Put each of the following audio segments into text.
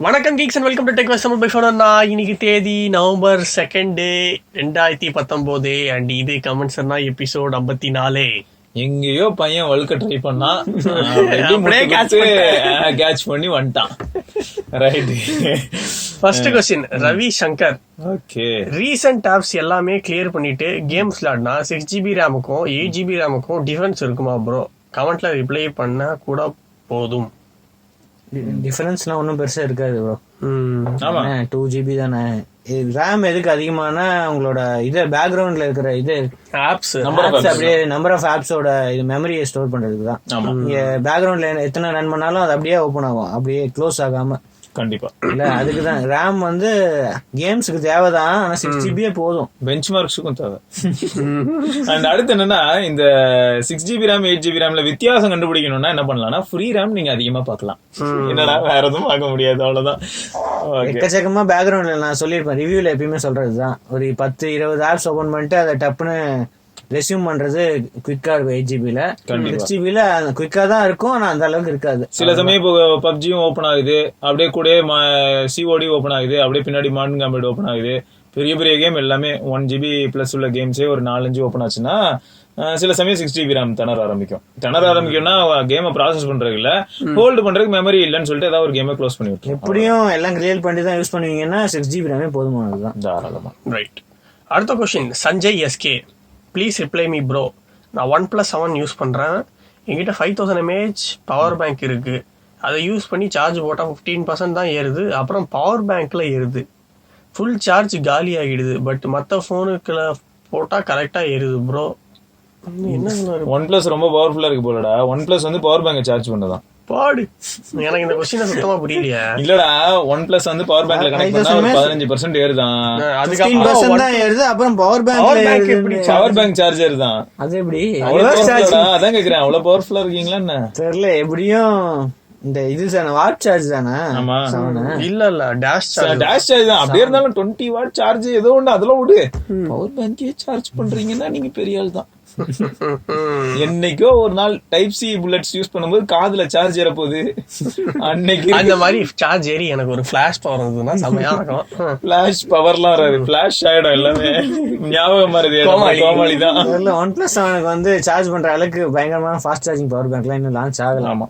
வணக்கம் geeks and welcome to tech west by ஃபோனா. இன்னைக்கு தேதி நவம்பர் 2, 2019 அண்ட் இது கமெண்ட்ஸ்னா எபிசோட் 54. எங்கேயோ பையன் வழுக்க ட்ரை பண்ணா கேட்ச் பண்ணி வந்துட்டான். Right. First question Ravi Shankar. Okay. Recent apps எல்லாமே கிளியர் பண்ணிட்டு கேம்ஸ் விளையாடினா 6GB ரேமுக்கும் 8GB ரேமுக்கும் டிஃபரன்ஸ் இருக்குமா ப்ரோ? கமெண்ட்ல ரிப்ளை பண்ணா கூட போதும். டிஃபரன்ஸ்லாம் ஒன்றும் பெருசா இருக்காது ப்ரோ. 2GB தானே. ரேம் எதுக்கு அதிகமானா உங்களோட இது பேக்ரவுண்ட்ல இருக்கிற இது ஆப்ஸ் அப்படியே நம்பர் ஆஃப் ஆப்ஸோட இது மெமரியை ஸ்டோர் பண்றதுக்கு தான். நீங்க பேக்ரவுண்ட்ல எத்தனை ரன் பண்ணாலும் அது அப்படியே ஓபன் ஆகும், அப்படியே க்ளோஸ் ஆகாம. கண்டிப்பா இல்ல அதுக்குதான் ரேம் வந்து கேம்ஸுக்கு தேவைதான், ஆனா 6GB போதும். பெஞ்ச் மார்க்ஸுக்கும் தேவை. அண்ட் அடுத்து என்னன்னா, இந்த 6GB ரேம் 8GB ரேம்ல வித்தியாசம் கண்டுபிடிக்கணும்னா என்ன பண்ணலாம்னா, ஃப்ரீ ரேம் நீங்க அதிகமா பார்க்கலாம். என்னடா வேற எதுவும் பார்க்க முடியாது, அவ்வளவுதான். எக்கச்சக்கமா பேக்ரவுண்ட்ல நான் சொல்லியிருப்பேன், ரிவ்யூல எப்பயுமே சொல்றதுதான். ஒரு 10-20 ஆப்ஸ் ஓபன் பண்ணிட்டு அதை டப்புன்னு ரெஸ்யூம் பண்றது குவிக்கா இருக்கும். 8GBல 6GBல குவிக்கா தான் இருக்கும், ஆனா அந்த அளவுக்கு இருக்காது. சில சமயம் இப்போ பப்ஜியும் ஓபன் ஆகுது, அப்படியே கூட சிஓடி ஓபன் ஆகுது, அப்படியே பின்னாடி மாடர்ன் காம்பேட் ஓபன் ஆகுது. பெரிய பெரிய கேம் எல்லாமே 1GB பிளஸ் உள்ள கேம்ஸே ஒரு 4-5 ஓபன் ஆச்சுன்னா சில சமயம் 6GB ரேம் திணற ஆரம்பிக்கும்னா கேமை ப்ராசஸ் பண்றது இல்ல, ஹோல்டு பண்றதுக்கு மெமரி இல்லன்னு சொல்லிட்டு ஏதாவது ஒரு கேமை க்ளோஸ் பண்ணி விட்டுரும். எப்படியும் எல்லாம் கிளியர் பண்ணி தான் யூஸ் பண்ணுவீங்கன்னா 6GB ரேமே போதுமானதுதான், தாராளமா. ரைட். அடுத்த question Sanjay SK. Please reply me bro. நான் OnePlus 7 யூஸ் பண்ணுறேன். என்கிட்ட 5000 mAh பவர் பேங்க் இருக்குது. அதை யூஸ் பண்ணி சார்ஜ் போட்டால் 15% தான் ஏறுது, அப்புறம் பவர் பேங்க்கில் ஏறுது. ஃபுல் சார்ஜ் காலி ஆகிடுது. பட் மற்ற ஃபோனுக்குள்ள போட்டால் கரெக்டாக ஏறுது ப்ரோ. என்ன OnePlus ரொம்ப பவர்ஃபுல்லா இருக்கு போலடா. OnePlus வந்து பவர் பேங்கை சார்ஜ் பண்ணதான் பாடு. எனக்கு இந்த क्वेश्चन சுத்தமா புரியலையா? இல்லடா, OnePlus வந்து பவர் பேங்க்ல கனெக்ட் பண்ணா 15% ஏறுதான். அதுக்கப்புறம் தான் ஏறுது. அப்புறம் பவர் பேங்க் சார்ஜ் ஏறுதான். அது எப்படி? அதான் கேக்குறேன், அவ்வளவு பவர்ஃபுல்லா இருக்கீங்களா என்ன தெரியல. எப்படியும் இந்த இது வாட் சார்ஜ் தானே? ஆமா. இல்ல டேஷ் சார்ஜ் தான். அப்படியே இருந்தாலும் 20 வாட் சார்ஜ் ஏதோ ஒண்ணு அதெல்லாம் விடு. பவர் பேங்கே சார்ஜ் பண்றீங்கன்னா நீங்க பெரிய ஆள் தான். என்னைக்கோ ஒரு நாள் டைப் சி புல்லட்ஸ் யூஸ் பண்ணும்போது காதுல சார்ஜ் ஏற போகுது. அன்னைக்கு அந்த மாதிரி சார்ஜ் ஏறி எனக்கு ஒரு ஃபிளாஷ் பவர் இருந்ததுன்னா செமையா இருக்கும். ஃபிளாஷ் பவர்லாம் வராது, ஃபிளாஷ் ஆயிடும் எல்லாமே. ஞாபகம் வருது, கோமாளி தான். OnePlus 7 வந்து சார்ஜ் பண்ற அளவுக்கு பயங்கரமான ஃபாஸ்ட் சார்ஜிங் பவர் பேங்க்லாம் இன்னும் லான்ச் ஆகலாமா?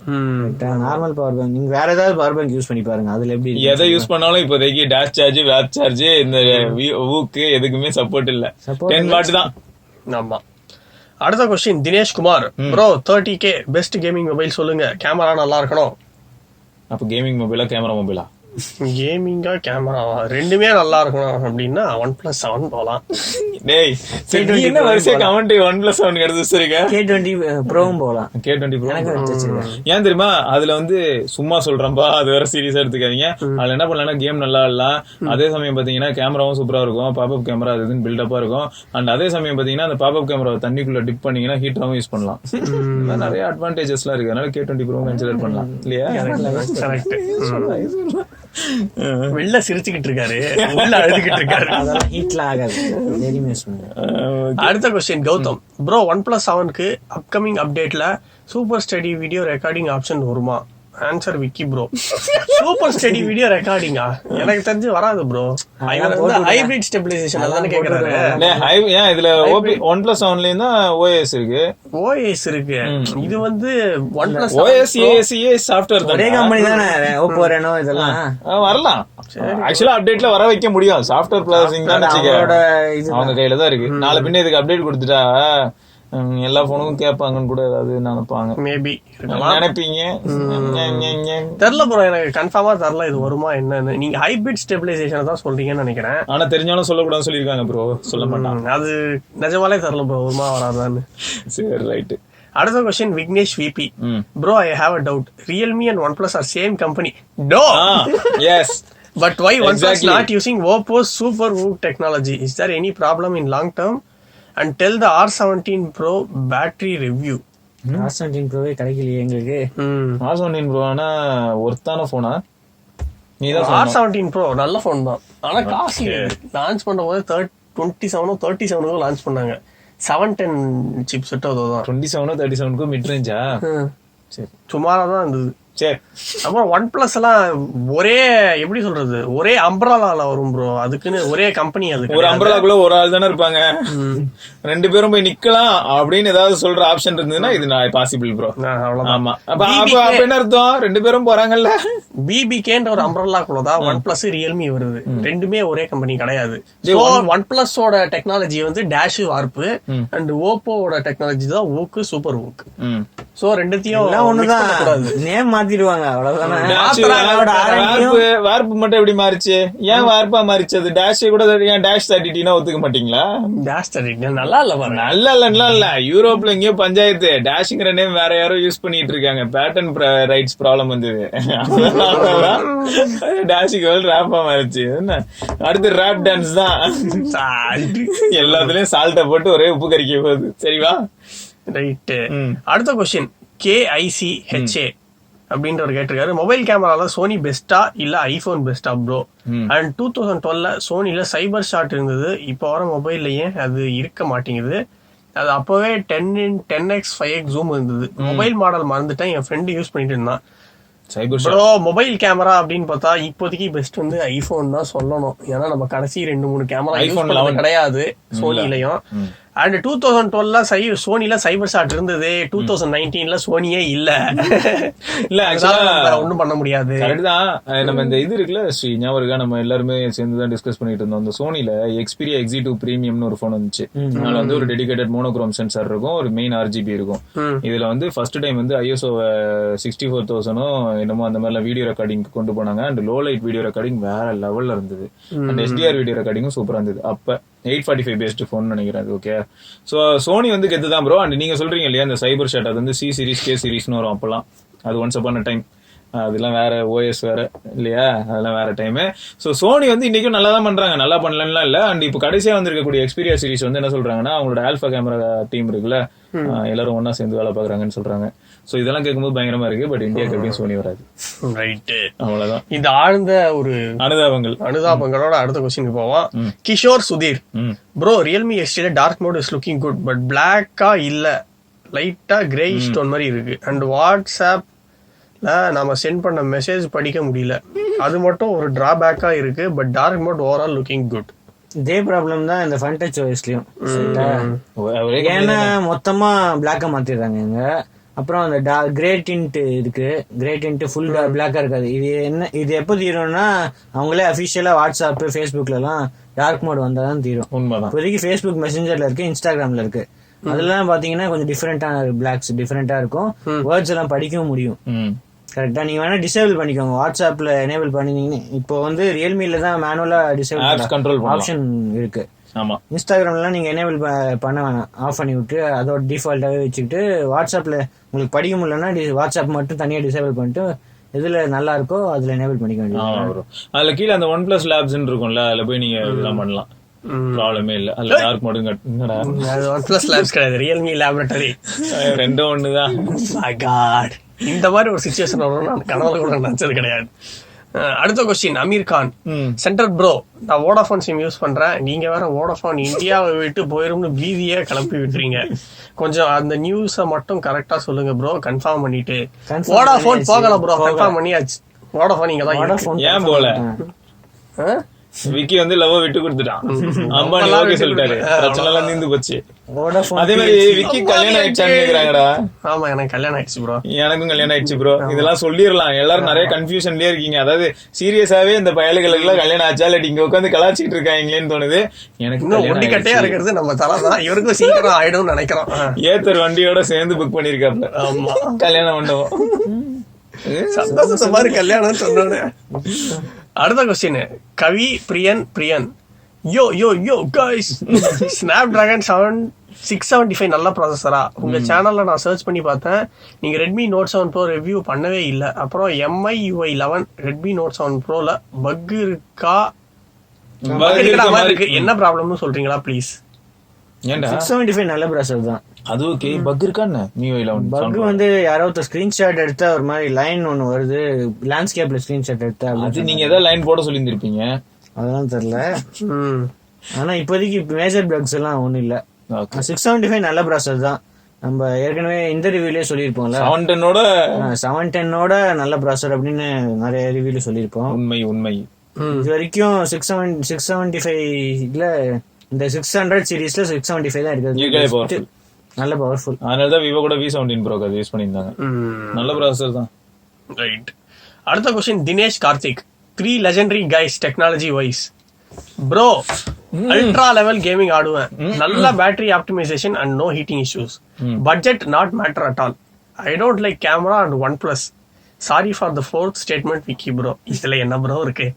நார்மல் பவர் பேங்க் நீங்க வேற ஏதாவது பவர் பேங்க் யூஸ் பண்ணி பாருங்க, அதுல எப்படி எதை யூஸ் பண்ணாலும் இப்போதைக்கு டேஷ் சார்ஜ் வேப் சார்ஜ் இந்த VOOC எதுக்குமே சப்போர்ட் இல்ல. 10 வாட் தான். ஆமா. அடுத்த question Dinesh Kumar. Bro 30K best gaming mobile சொல்லுங்க. கேமரா நல்லா இருக்கணும். அப்ப கேமிங் மொபைலா கேமரா மொபைலா? கேமிங்கா கேமராவா? ரெண்டுமே நல்லா இருக்கணும் அப்படின்னா OnePlus 7 போலாம். டேய் என்ன வரிசையா கமெண்ட் OnePlus 7 எடுத்து வச்சிருக்க? K20 Proவும் போலாம். K20 Pro ஏன் தெரியுமா? அதுல வந்து சும்மா சொல்றேன்பா, அது வேற சீரியஸா எடுத்துக்காதீங்க. அதுல என்ன பண்ணலாம்னா கேம் நல்லா ஆடலாம், அதே சமயம் பாத்தீங்கன்னா கேமராவும் சூப்பரா இருக்கும், பாப்அப் கேமரா அதுன்னு பில்டப்பா இருக்கும். அண்ட் அதே சமயம் பாத்தீங்கன்னா அந்த பாப்அப் கேமரா தண்ணிக்குள்ள டிப் பண்ணீங்கன்னா ஹீட்டராவும் யூஸ் பண்ணலாம். நிறைய அட்வான்டேஜஸ்லாம் இருக்கு. அதனால K20 Pro கன்சிடர் பண்ணலாம் இல்லையா? வெளில சிரிச்சுக்கிட்டு இருக்காரு, உள்ள அழுதுகிட்டு இருக்காரு. அடுத்த क्वेश्चन கௌதம். ப்ரோ OnePlus 7க்கு அப்கமிங் அப்டேட்ல super steady video recording option வருமா? Answer Vicky bro. Super steady video ரெக்கார்டிங்கா? எனக்கு தெரிஞ்சு வராது ப்ரோ. ஹைபிரிட் ஸ்டெபிலைசேஷன் அதானே கேக்குறாரு. ஏன் இதுல OnePlus 7லயே தான் OS இருக்கு. OS இருக்கு. இது வந்து OnePlus OS ASE சாஃப்ட்வேர் தான். ஒரே கம்பெனி தானே. OPPO Reno இதெல்லாம் வரலாம். ஆக்சுவலா அப்டேட்ல வர வைக்க முடியும். சாஃப்ட்வேர் ப்ராசஸிங் தான் அவங்க கையில தான் இருக்கு. நாளை பின்ன இதுக்கு அப்டேட் கொடுத்துட்டா எல்லா போனுக்கும் கேட்பாங்கன்னு கூட ஏதாவது நினைப்பாங்க. மேபி நினைப்பீங்க. தெரியல ப்ரோ, எனக்கு கன்ஃபார்மா தெரியல இது வருமா என்னன்னு. நீங்க ஹைபிரிட் ஸ்டெபிலைசேஷன் தான் சொல்றீங்கன்னு நினைக்கிறேன். ஆனா தெரிஞ்சாலும் சொல்லக்கூடாதுன்னு சொல்லிருக்காங்க ப்ரோ. சொல்ல மாட்டாங்க. அது நிஜமாலே தெரியல ப்ரோ, வருமா வராதான்னு. சரி ரைட். அடுத்த question Vignesh VP. Bro I have a doubt. Realme and OnePlus are same company. No. Yes. But why OnePlus not using OPPO's super VOOC technology? Is there any problem in long term? And tell the R17 Pro battery review. R17 Pro கிடைக்கலையே எங்களுக்கு. R17 Pro ஆனா ஒர்த்தான போனா? நீதான் R17 Pro நல்ல phone தான், ஆனா costly. Launch பண்ணும்போது 27 37 லான்ச் பண்ணாங்க. 710 சிப் செட் அதுதான். 27 37க்கு மிட் ரேஞ்சா? சரி சுமாரா தான் இருந்தது. சரி. அப்புறம் ஒன் பிளஸ் எல்லாம் ஒரே எப்படி சொல்றது, ஒரே அம்பராலால வரும் ப்ரோ. அதுக்குன்னு ஒரே கம்பெனி. அது ஒரு அம்பராலாக்குள்ள ஒரு ஆள் தானே இருப்பாங்க, 2 பேரும் போய் நிக்கலாம் அப்படின்னு ஏதாவது சொல்ற ஆப்ஷன் இருந்ததுன்னா இது நான் பாசிபிள் ப்ரோ. ஆமா, அப்ப என்ன அர்த்தம், 2 பேரும் போறாங்கல்ல. பிபிகேன்ற ஒரு அம்பரலாக்குள்ளதான் ஒன் பிளஸ் ரியல்மி வருது. ரெண்டுமே ஒரே கம்பெனி கிடையாது. ஒன் பிளஸோட டெக்னாலஜி வந்து டேஷ் வார்ப்பு அண்ட் ஓப்போவோட டெக்னாலஜி தான் VOOC சூப்பர் VOOC. சோ ரெண்டுத்தையும் ஒண்ணுதான், நேம் மாத்திடுவாங்க அவ்வளவுதானே. வார்ப்பு மட்டும் எப்படி மாறிச்சு, ஏன் வார்ப்பா மாறிச்சு? அது டேஷ் கூட ஏன் டேஷ் 30 ஒத்துக்க மாட்டீங்களா? டேஷ் 30 நல்லா இல்ல பாரு. நல்லா இல்ல. யூரோப்ல எங்கேயோ பஞ்சாயத்து டேஷ்ங்கிற நேம் வேற யாரோ யூஸ் பண்ணிட்டு இருக்காங்க. பேட்டன் ரைட்ஸ் ப்ராப்ளம் வந்தது, டேஷுக்கு ரேப்பா மாறிச்சு. அடுத்து ரேப் டான்ஸ் தான், எல்லாத்துலயும் சால்ட்ட போட்டு ஒரே உப்பு கறிக்க போகுது. சரிவா, ரைட்டு. அடுத்த கொஸ்டின் KICHA அப்படின்றவர் கேட்டிருக்காரு, மொபைல் கேமரால சோனி பெஸ்டா இல்ல ஐபோன் பெஸ்டா ப்ரோ? அண்ட் 2012 சோனில சைபர் ஷாட் இருந்தது, இப்போ வர மொபைல்லயே அது இருக்க மாட்டேங்குது. அது அப்பவே 10x 5x ஜூம் இருந்தது. மொபைல் மாடல் மறந்துட்டேன், என் ஃப்ரெண்டு யூஸ் பண்ணிட்டு இருந்தான். ப்ரோ மொபைல் கேமரா அப்படின்னு பார்த்தா இப்போதைக்கு பெஸ்ட் வந்து ஐபோன் தான் சொல்லணும். ஏன்னா நம்ம கடைசி 2-3 கேமரா யூஸ் பண்ணது கிடையாது சோனிலையும். அண்ட் 2012 சோனில சைபர் ஷாட் இருந்தது, 2019 சோனியே இல்ல. ஒண்ணும் பண்ண முடியாது. அதுதான் நம்ம இந்த இது இருக்குல்ல ஸ்ரீ, ஞாபகம் நம்ம எல்லாருமே சேர்ந்துதான் டிஸ்கஸ் பண்ணிட்டு இருந்தோம். அந்த சோனில Xperia X2 பிரீமியம்னு ஒரு போன் வந்துச்சு. அதுல வந்து ஒரு டெடிகேட்டட் மோனோக்ரோம் சென்சார் இருக்கும், ஒரு மெயின் RGB இருக்கும். இதுல வந்து ஃபர்ஸ்ட் டைம் வந்து ISO 64000 என்னமோ அந்த மாதிரி வீடியோ ரெக்கார்டிங் கொண்டு போனாங்க. And low light video recording வேற லெவல்ல இருந்தது. அண்ட் HDR வீடியோ ரெக்கார்டிங்கும் சூப்பரா இருந்தது. அப்ப 845 பேஸ்ட் போன் நினைக்கிறேன். ஓகே, சோ சோனி வந்து கெத்துதான் ப்ரோ. அண்ட் நீங்க சொல்றீங்க இல்லையா இந்த சைபர் ஷாட், அது வந்து C சீரிஸ் K சீரிஸ்னு வரும் அப்பெல்லாம். அது ஒன்ஸ் அப்பான் டைம், அதெல்லாம் வேற OS வேற இல்லையா, அதெல்லாம் வேற டைம். சோ சோனி வந்து இன்னைக்கும் நல்லா தான் பண்றாங்க, நல்லா பண்ணலாம் இல்ல. அண்ட் இப்போ கடைசியா வந்திருக்கக்கூடிய Xperia சீரிஸ் வந்து என்ன சொல்றாங்கன்னா, அவங்களோட ஆல்பா கேமரா டீம் இருக்குல்ல, எல்லாரும் ஒன்னா சேர்ந்து வேலை பாக்குறாங்கன்னு சொல்றாங்க. சோ இதெல்லாம் கேட்கும்போது பயங்கரமா இருக்கு. பட் இந்தியாவுக்கு எப்படியும் சோனி வராது. ரைட்டு, அவ்வளவுதான். இந்த ஆழ்ந்த ஒரு அனுதாபங்களோட அடுத்த கொஸ்டின் போவோம். கிஷோர் சுதீர், ப்ரோ ரியல்மி எக்ஸ்டில dark mode is looking good, but பிளாக்கா இல்ல, லைட்டா கிரே ஸ்டோன் மாதிரி இருக்கு. அண்ட் வாட்ஸ்அப்ல நம்ம சென்ட் பண்ண மெசேஜ் படிக்க முடியல, அது மட்டும் ஒரு டிராபேக்கா இருக்கு. But dark mode overall looking good. இதே ப்ராப்ளம் தான் இந்த ஃப்ரண்ட் டச் OSலயும். ஏன்னா மொத்தமா பிளாக்கா மாத்திடுறாங்க. அப்புறம் அந்த கிரே டிண்ட் இருக்கு, கிரே டிண்ட் ஃபுல் பிளாக்கா இருக்காது. இது என்ன, இது எப்போ தீரும்னா அவங்களே அபிஷியலா வாட்ஸ்அப் ஃபேஸ்புக்ல எல்லாம் டார்க் மோட் வந்தாதான் தீரும். இப்போதைக்கு ஃபேஸ்புக் மெசஞ்சர்ல இருக்கு, இன்ஸ்டாகிராம்ல இருக்கு. அதெல்லாம் பாத்தீங்கன்னா கொஞ்சம் டிஃபரெண்டான பிளாக்ஸ் டிஃபரெண்டா இருக்கும். வேர்ட்ஸ் எல்லாம் படிக்கவும் முடியும். கரெக்டா, நீங்க வேணா டிசேபிள் பண்ணிக்கோங்க. வாட்ஸ்அப்ல எனேபிள் பண்ணினீங்கன்னா இப்போ வந்து ரியல்மில தான் மேனுவலா டிசேபிள் ஆப்ஷன் இருக்கு. இன்ஸ்டாகிராம்லாம் நீங்க எனேபிள் பண்ண வேணாம், ஆஃப் பண்ணி விட்டு அதோட டிஃபால்ட்டாவே வச்சுக்கிட்டு வாட்ஸ்அப்ல உங்களுக்கு படிக்க முடியலன்னா வாட்ஸ்அப் மட்டும் தனியா டிசேபிள் பண்ணிட்டு எதுல நல்லா இருக்கோ அதுல எனேபிள் பண்ணிக்க வேண்டியது. அதுல கீழே அந்த OnePlus Labs இருக்கும்ல, அதுல போய் நீங்க இதெல்லாம் பண்ணலாம், ப்ராப்ளமே இல்ல. அதுல டார்க் மோட் OnePlus Labs கிடையாது, ரியல்மி லேபரட்டரி, ரெண்டும் ஒண்ணுதான். மை காட், இந்த மாதிரி ஒரு சிச்சுவேஷன் வரும் நான் கனவுல கூட நினைச்சது கிடையாது. அடுத்த question Aamir Khan, centre bro, நான் வோடாஃபோன் சிம் யூஸ் பண்றேன், நீங்க வேற வோடாஃபோன் இந்தியாவை விட்டு போயிரும்னு பீதியே கிளப்பி விட்டுறீங்க. கொஞ்சம் அந்த நியூஸ மட்டும் கரெக்டா சொல்லுங்க ப்ரோ, கன்ஃபார்ம் பண்ணிட்டு. வோடாஃபோன் போகல ப்ரோ, கன்ஃபார்ம் பண்ணியாச்சு. வோடாஃபோன் இங்க தான். ஏன் போல? விக்கி வந்து லவ் விட்டு கொடுத்துட்டான், அம்பானி ஓகே சொல்லிட்டாரு, பிரச்சனை எல்லாம் தீர்ந்து போச்சு. அதே மாதிரி விக்கி கல்யாணம் ஆயிடுச்சான்னு கேக்குறாங்கடா. ஆமா, எனக்கு கல்யாணம் ஆயிடுச்சு ப்ரோ. எனக்கும் கல்யாணம் ஆயிடுச்சு ப்ரோ. இதெல்லாம் சொல்லிடலாம், எல்லாரும் நிறைய கன்ஃபியூஷன்லயே இருக்கீங்க. அதாவது சீரியஸாவே இந்த பயலுகளுக்கு எல்லாம் கல்யாணம் ஆச்சா இல்ல இங்க உட்காந்து கலாச்சிட்டு இருக்காங்களேன்னு தோணுது. எனக்கு ஒண்டிக்கட்டையா இருக்கிறது நம்ம தலைதான், இவருக்கும் சீக்கிரம் ஆயிடும் நினைக்கிறோம். ஏத்தர் வண்டியோட சேர்ந்து புக் பண்ணிருக்காப்ல. ஆமா, கல்யாணம் மண்டபம் சந்தோஷத்தை மாதிரி கல்யாணம் சொன்னோன்னு. அடுத்த கொஸ்டின் கவி பிரியன், யோ யோ யோ கைஸ், ஸ்னாப்டிராகன் 675 நல்ல ப்ராசஸரா? உங்க சேனல்ல நான் சர்ச் பண்ணி பார்த்தேன், நீங்க Redmi Note 7 Pro ரிவ்யூ பண்ணவே இல்லை. அப்புறம் MIUI 11 Redmi Note 7 Proல பக் இருக்கா? இருக்கு, என்ன ப்ராப்ளம்னு சொல்றீங்களா ப்ளீஸ்? 675 நல்ல ப்ராசஸர் தான். அது ஓகே, பக் இருக்கான்னு MIUI 11 பக் வந்து யாராவது ஸ்கிரீன்ஷாட் எடுத்தா ஒரு மாதிரி லைன் ஒன்னு வருது, லேண்ட்ஸ்கேப்ல ஸ்கிரீன்ஷாட் எடுத்தா. அது நீங்க ஏதாவது லைன் போட சொல்லியிருந்திருப்பீங்க, அதெல்லாம் தெரியல. ஆனா இப்போதைக்கு மேஜர் பக்ஸ் எல்லாம் ஒண்ணும் இல்ல. 675 நல்ல ப்ராசஸர் தான். நம்ம ஏற்கனவே இந்த ரிவ்யூலயே சொல்லியிருப்போம்ல 710 நல்ல ப்ராசர் அப்படின்னு நிறைய ரிவ்யூல சொல்லியிருப்போம். உண்மை இது வரைக்கும் 675ல இந்த 600 சீரீஸ்ல 675 தான் இருக்கு. நல்ல பவர்ஃபுல். அதனாலதான் விவோ கூட V17 Pro அது யூஸ் பண்ணியிருந்தாங்க. நல்ல ப்ராசர் தான். ரைட். அடுத்த question Dinesh Karthik. 3 legendary guys technology wise. Bro ultra level gaming ஆடுவேன், நல்ல battery optimisation and no heating issues, budget not matter at all, I don't like camera and OnePlus, sorry for the fourth statement Vicky bro. இதுல என்ன bro இருக்கு?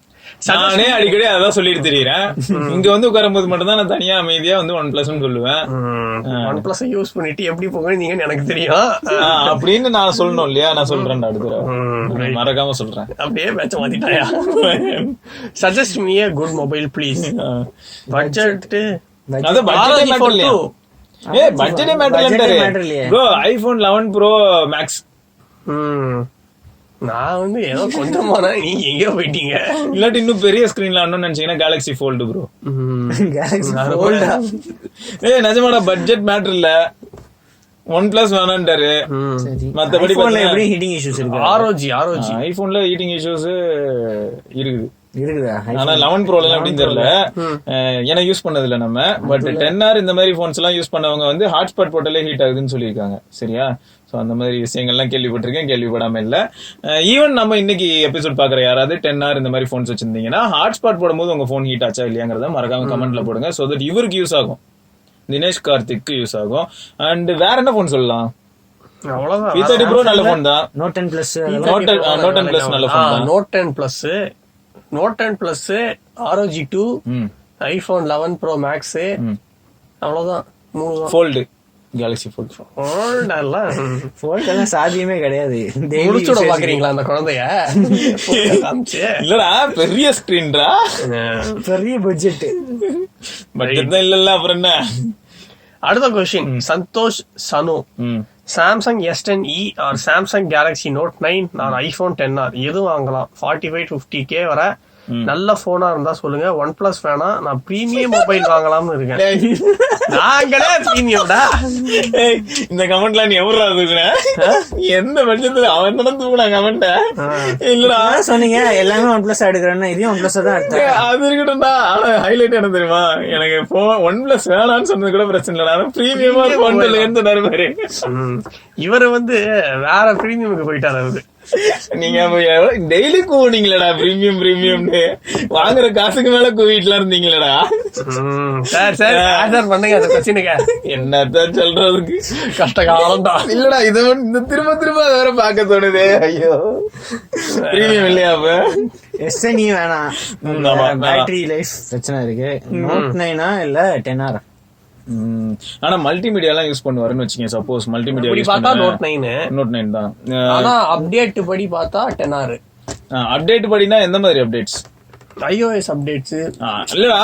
நானே அடிக்கடி அதான் சொல்லிட்டு தெரியுறேன். இங்க வந்து உட்காரும்போது மட்டும் தான் நான் தனியா அமைதியா வந்து OnePlus சொல்லுவேன். OnePlus யூஸ் பண்ணிட்டு எப்படி போகணும்னு எனக்கு தெரியும் அப்படின்னு நான் சொல்லணும் இல்லையா? நான் சொல்றேன், அடுத்த மறக்காம சொல்றேன். அப்படியே பேச்ச மாத்திட்டாயா? Suggest me a good mobile please. Budget அது பட்ஜெட் மேட்டர் இல்லையா? பட்ஜெட் மேட்டர் இல்லையா ப்ரோ? iPhone 11 Pro Max. நான் வந்து ஏதோ கொஞ்சமானா நீங்க எங்க போயிட்டீங்க. இல்லாட்டி இன்னும் பெரிய ஸ்கிரீன்ல ஆடணும்னு நினைச்சீங்கன்னா Galaxy Fold ப்ரோ. நிஜமாடா பட்ஜெட் மேட்டர் இல்ல. OnePlus வேணான்ட்டாரு. மத்தபடி எப்படி ஹீட்டிங் இஷ்யூஸ் இருக்கு? ROG ஐபோன்ல ஹீட்டிங் இஷ்யூஸ் இருக்குதா? ஆனா 11 Pro எல்லாம் அப்படின்னு தெரியல, ஏன்னா யூஸ் பண்ணது இல்ல நம்ம. பட் 10R இந்த மாதிரி போன்ஸ் எல்லாம் யூஸ் பண்ணவங்க வந்து ஹாட்ஸ்பாட் போட்டாலே ஹீட் ஆகுதுன்னு சொல்லியிருக்காங்க. சரியா? சோ அந்த மாதிரி விஷயங்கள்லாம் கேள்விப்பட்டிருக்கேன், கேள்விப்படாம இல்ல. ஈவன் நம்ம இன்னைக்கு எபிசோட் பாக்குற யாராவது 10R இந்த மாதிரி போன்ஸ் வச்சிருந்தீங்கன்னா ஹாட்ஸ்பாட் போடும்போது உங்க போன் ஹீட் ஆச்சா இல்லையாங்கிறத மறக்காம கமெண்ட்ல போடுங்க. சோ தட் இவருக்கு யூஸ் ஆகும், தினேஷ் கார்த்திக்கு யூஸ் ஆகும். அண்ட் வேற என்ன போன் சொல்லலாம்? அவ்வளவுதான். V30 Pro நல்ல போன் தான். Note 10 Plus Note 10 நல்ல போன் தான். Note 10 Plus ROG 2 iPhone 11 Pro Max அவ்வளவுதான். Fold Galaxy Fold எல்லாம் சாத்தியமே கிடையாது. முடிச்சுட பாக்குறீங்களா அந்த குழந்தைய? இல்லடா பெரிய ஸ்கிரீன்டா, பெரிய பட்ஜெட் தான் இல்ல. அப்புறம் என்ன? அடுத்த question Santhosh Sanu. Samsung S10e or Samsung Galaxy Note 9 or iPhone 10R எது வாங்கலாம்? 45 to 50K வர நல்ல போனா இருந்தா சொல்லுங்க. OnePlus வேணா, நான் பிரீமியம் மொபைல் வாங்கலாம்னு இருக்கேன். நாங்களே பிரீமியம்டா. இந்த கமெண்ட்ல நீ எவ்வளவு எந்த பட்சத்துல அவன் தூக்குனா கமெண்ட்? இல்லடா சொன்னீங்க எல்லாமே OnePlus எடுக்கிறேன்னா இதையும் OnePlus தான் எடுத்தேன். அது இருக்கட்டும்டா. ஆனா ஹைலைட் என்ன தெரியுமா? எனக்கு OnePlus வேணான்னு சொன்னது கூட பிரச்சனை இல்ல, ஆனா பிரீமியமா போன்ல மாதிரி இவரு வந்து வேற பிரீமியமுக்கு போயிட்டாரு. அவரு நீங்க டெய்லி கூவினீங்களடா பிரீமியம்னு, வாங்குற காசுக்கு மேல கூவிட்டுலாம் இருந்தீங்களடா. பண்ணுங்க அந்த பிரச்சனைக்கு என்னத்தான் சொல்றதுக்கு கஷ்டகாலம் தான். இல்லடா இத திரும்ப அதை வேற பாக்க தோணுதே. ஐயோ பிரீமியம் இல்லையா? அப்ப S10e வேணாம், பேட்டரி லைஃப் பிரச்சனை இருக்கு. Note 9 இல்ல 10R. ஆனா மல்டிமீடியா எல்லாம் யூஸ் பண்ணுவாருன்னு வச்சுக்கோங்க. சப்போஸ் மல்டிமீடியா பார்த்தா Note 9 தான். ஆனா அப்டேட் படி பார்த்தா 10R. அப்டேட் படினா எந்த மாதிரி அப்டேட்ஸ்? iOS அப்டேட்ஸ் இல்லடா,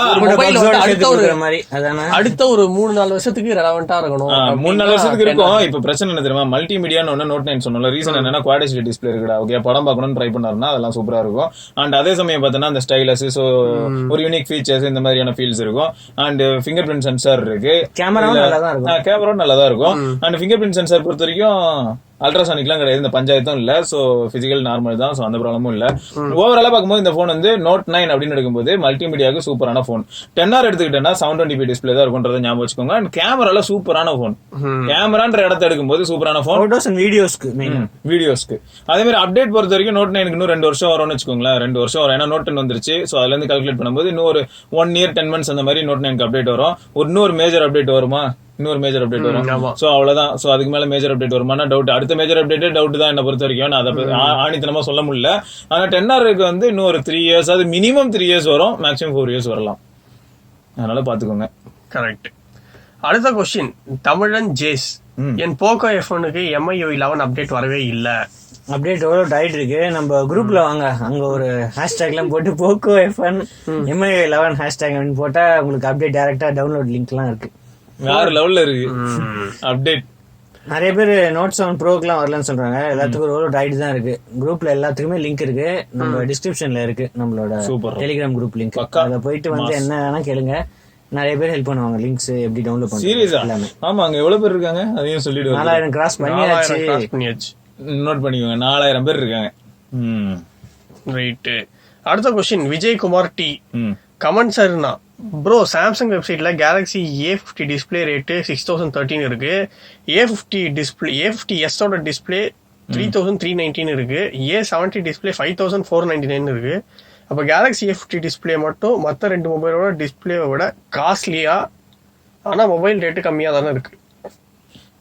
அடுத்த ஒரு 3-4 வருஷத்துக்கு ரெலவெண்டா இருக்கணும். 3-4 வருஷத்துக்கு இருக்கும். இப்ப பிரச்சனை என்ன தெரியுமா? மல்டிமீடியான்னு ஒன்னு Note 9 சொன்னோம்ல. ரீசன் என்னன்னா குவாட் HD டிஸ்பிளே இருக்குடா. ஓகே, படம் பார்க்கணும்னு ட்ரை பண்ணாருன்னா அதெல்லாம் சூப்பரா இருக்கும். அண்ட் அதே சமயம் பார்த்தோன்னா அந்த ஸ்டைலஸ், சோ ஒரு யூனிக் ஃபீச்சர்ஸ் இந்த மாதிரியான ஃபீல்ஸ் இருக்கும். அண்ட் ஃபிங்கர் பிரிண்ட் சென்சார் இருக்கு. கேமராவும் நல்லா தான் இருக்கும். அண்ட் ஃபிங்கர் பிரிண்ட் சென்சார் பொறுத்த வரைக்கும் அல்ட்ராசானிக்லாம் கிடையாது, இந்த பஞ்சாயத்தும் இல்ல. சோ பிசிக்கல் நார்மல் தான். சோ அந்த ப்ராப்ளமும் இல்ல. ஓவராலா பார்க்கும்போது இந்த போன் வந்து Note 9 அப்படின்னு எடுக்கும்போது மல்டிமீடியாவுக்கு சூப்பரான போன். 10R எடுத்துக்கிட்டேன்னா 720p டிஸ்பிளே தான் இருக்கும்ன்றதை ஞாபகம் வச்சுக்கோங்க. அண்ட் கேமரால சூப்பரான போன். கேமரான்ற இடத்த எடுக்கும்போது சூப்பரான போன். வீடியோஸ்க்கு அதே மாதிரி அப்டேட் பொறுத்த வரைக்கும் Note 9 இன்னும் 2 வருஷம் வரும்னு வச்சுக்கோங்களேன். 2 வருஷம் வரும். ஏன்னா Note 10 வந்துருச்சு. சோ அதுல இருந்து கால்குலேட் பண்ணும்போது இன்னும் ஒரு 1 year 10 months அந்த மாதிரி Note 9 அப்டேட் வரும். இன்னொரு மேஜர் அப்டேட் வருமா? இன்னொரு மேஜர் அப்டேட் வரும். சோ அவ்வளவுதான். சோ அதுக்கு மேல மேஜர் அப்டேட் வருமானா டவுட். அடுத்த மேஜர் அப்டேட்டே டவுட் தான் என்ன பொறுத்த வரைக்கும். நான் அதை ஆணித்தனமா சொல்ல முடியல. ஆனா 10Rக்கு வந்து இன்னும் ஒரு 3 years, அது மினிமம் 3 years வரும், மேக்ஸிமம் 4 years வரலாம். அதனால பாத்துக்கோங்க. கரெக்ட். அடுத்த கொஸ்டின் தமிழன் ஜேஸ். என் POCO F1க்கு MIUI 11 அப்டேட் வரவே இல்ல. அப்டேட் டவுன்லோட் ஆயிட்டு இருக்கு. நம்ம குரூப்ல வாங்க, அங்க ஒரு ஹேஷ்டேக் எல்லாம் போட்டு POCO F1 MIUI 11 ஹேஷ்டேக் போட்டா உங்களுக்கு அப்டேட் டைரக்டா டவுன்லோட் லிங்க் எல்லாம் இருக்கு. வேற லெவல்ல இருக்கு அப்டேட். நிறைய பேர் Note 7 Proக்குலாம் வரலன்னு சொல்றாங்க. எல்லாத்துக்கும் ஒரு ரைட் தான் இருக்கு. குரூப்ல எல்லாத்துக்குமே லிங்க் இருக்கு. நம்ம டிஸ்கிரிப்ஷன்ல இருக்கு நம்மளோட டெலிகிராம் குரூப் லிங்க். அத போயிட்டு வந்து என்ன வேணா கேளுங்க. நிறைய பேர் ஹெல்ப் பண்ணுவாங்க, லிங்க்ஸ் எப்படி டவுன்லோட் பண்ணுறது சீரியஸா? எல்லாமே. ஆமா, அங்க எவ்வளவு பேர் இருக்காங்க அதையும் சொல்லிடுவாங்க. 4000 கிராஸ் பண்ணியாச்சு. நோட் பண்ணிக்கோங்க, 4000 பேர் இருக்காங்க. ரைட்டு. அடுத்த கொஸ்டின் விஜயகுமார் டி. கமெண்ட்ஸர்னா ப்ரோ, சாம்சங் வெப்சைட்ல கேலக்ஸி A50 டிஸ்பிளே ரேட்டு 6013 இருக்கு. A50 டிஸ்பிளே A50s ஓட டிஸ்பிளே 3319 இருக்கு. A70 டிஸ்பிளே 5499 இருக்கு. அப்ப கேலக்ஸி A50 டிஸ்பிளே மட்டும் மத்த ரெண்டு மொபைலோட டிஸ்பிளேவை விட காஸ்ட்லியா, ஆனா மொபைல் ரேட்டு கம்மியா தானே இருக்கு.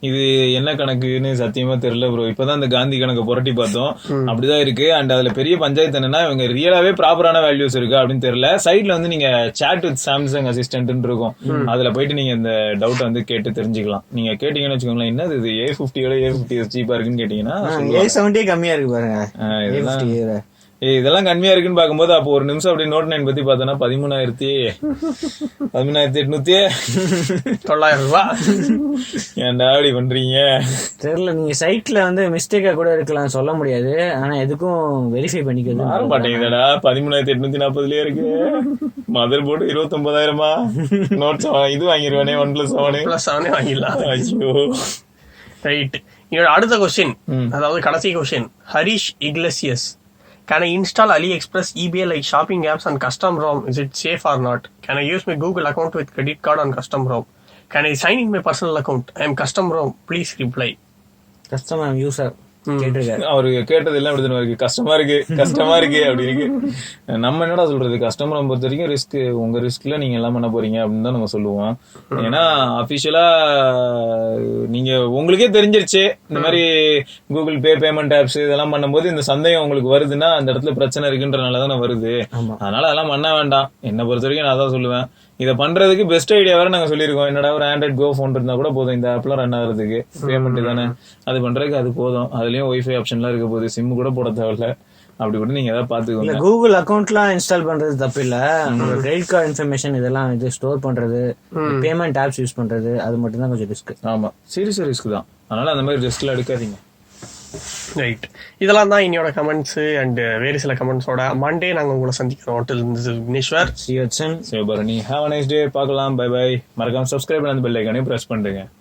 இது என்ன கணக்குன்னு சத்தியமா தெரியல ப்ரோ. இப்பதான் இந்த காந்தி கணக்கு புரட்டி பார்த்தோம், அப்படிதான் இருக்கு. அண்ட் அதுல பெரிய பஞ்சாயத்து என்னன்னா, இவங்க ரியலாவே ப்ராப்பரான வேல்யூஸ் இருக்கு அப்படின்னு தெரியல. சைட்ல வந்து நீங்க சாட் வித் சாம்சங் அசிஸ்டன்ட் இருக்கும், அதுல போயிட்டு நீங்க இந்த டவுட் வந்து கேட்டு தெரிஞ்சுக்கலாம். நீங்க கேட்டீங்கன்னு வச்சுக்கோங்களேன், என்னது இது A50யோட A50s சீப்பா இருக்குன்னு கேட்டீங்கன்னா, A70 கம்மியா இருக்கு பாருங்க. இதெல்லாம் கம்மியா இருக்குன்னு பாக்கும்போது அப்போ ஒரு நிமிஷம் அப்படி நோட் 9 பத்தி பார்த்தோன்னா 13,900 ரூபாய். ஏன்டா அப்படி பண்றீங்க தெரியல. நீங்க சைட்ல வந்து மிஸ்டேக்கா கூட இருக்கலாம், சொல்ல முடியாது. ஆனா எதுக்கும் வெரிஃபை பண்ணிக்கிறது மாற மாட்டேங்குதுடா. 13,840 இருக்கு. Mother board 29,000. நோட் 7 இது வாங்கிருவானே, OnePlus 7 வாங்கிடலாம். ஐயோ, ரைட். என்னோட அடுத்த கொஸ்டின், அதாவது கடைசி question, Harish Iglesias. Can I install AliExpress, eBay like shopping apps on custom ROM? Is it safe or not? Can I use my Google account with credit card on custom ROM? Can I sign in my personal account? I am custom ROM. Please reply. Customer user கேட்டிருக்காரு. அவரு கேட்டது எல்லாம் விடுதலை இருக்கு. கஷ்டமா இருக்கு அப்படி இருக்கு. நம்ம என்னடா சொல்றது, கஸ்டமரை பொறுத்த வரைக்கும் ரிஸ்க், உங்க ரிஸ்க்ல நீங்க எல்லாம் பண்ண போறீங்க அப்படின்னு தான் நம்ம சொல்லுவோம். ஏன்னா அபிஷியலா நீங்க உங்களுக்கே தெரிஞ்சிருச்சு இந்த மாதிரி கூகுள் பே பேமெண்ட் ஆப்ஸ் இதெல்லாம் பண்ணும்போது இந்த சந்தேகம் உங்களுக்கு வருதுன்னா அந்த இடத்துல பிரச்சனை இருக்குன்றனாலதானே வருது. அதனால அதெல்லாம் பண்ண வேண்டாம். என்னை பொறுத்த வரைக்கும் நான் அதான் சொல்லுவேன். இதை பண்றதுக்கு பெஸ்ட் ஐடியா வேற நாங்க சொல்லியிருக்கோம். என்னடா ஒரு ஆண்ட்ராய்ட் கோ போன் இருந்தா கூட போதும், இந்த ஆப்லாம் ரன் ஆகுறதுக்கு. பேமெண்ட் தானே, அது பண்றதுக்கு அது போதும். அதுலயும் ஒய்ஃபை ஆப்ஷன்லாம் இருக்க போகுது, சிம் கூட போட தேவையில்ல. அப்படி கூட நீங்க ஏதாவது பாத்துக்கோங்க. கூகுள் அக்கௌண்ட்லாம் இன்ஸ்டால் பண்றது தப்பு இல்ல. கிரெடிட் கார்டு இன்ஃபர்மேஷன் இதெல்லாம் இது ஸ்டோர் பண்றது, பேமெண்ட் ஆப்ஸ் யூஸ் பண்றது, அது மட்டும் தான் கொஞ்சம் ரிஸ்க். ஆமா, சீரியஸ் ரிஸ்க் தான். அதனால அந்த மாதிரி ரிஸ்க்ல எடுக்காதீங்க. ரைட். இதெல்லாம் தான் இன்னையோட கமெண்ட்ஸ் அண்ட் வேறு சில கமெண்ட்ஸோட. மண்டே நாங்க உங்களை சந்திக்கிறோம். Vigneshwar, Sivabharani, have a nice day. பார்க்கலாம். Bye by. மறக்காம சப்ஸ்கிரைப் பண்ணி அந்த பெல் ஐகானையும் பிரஸ் பண்ணுங்க.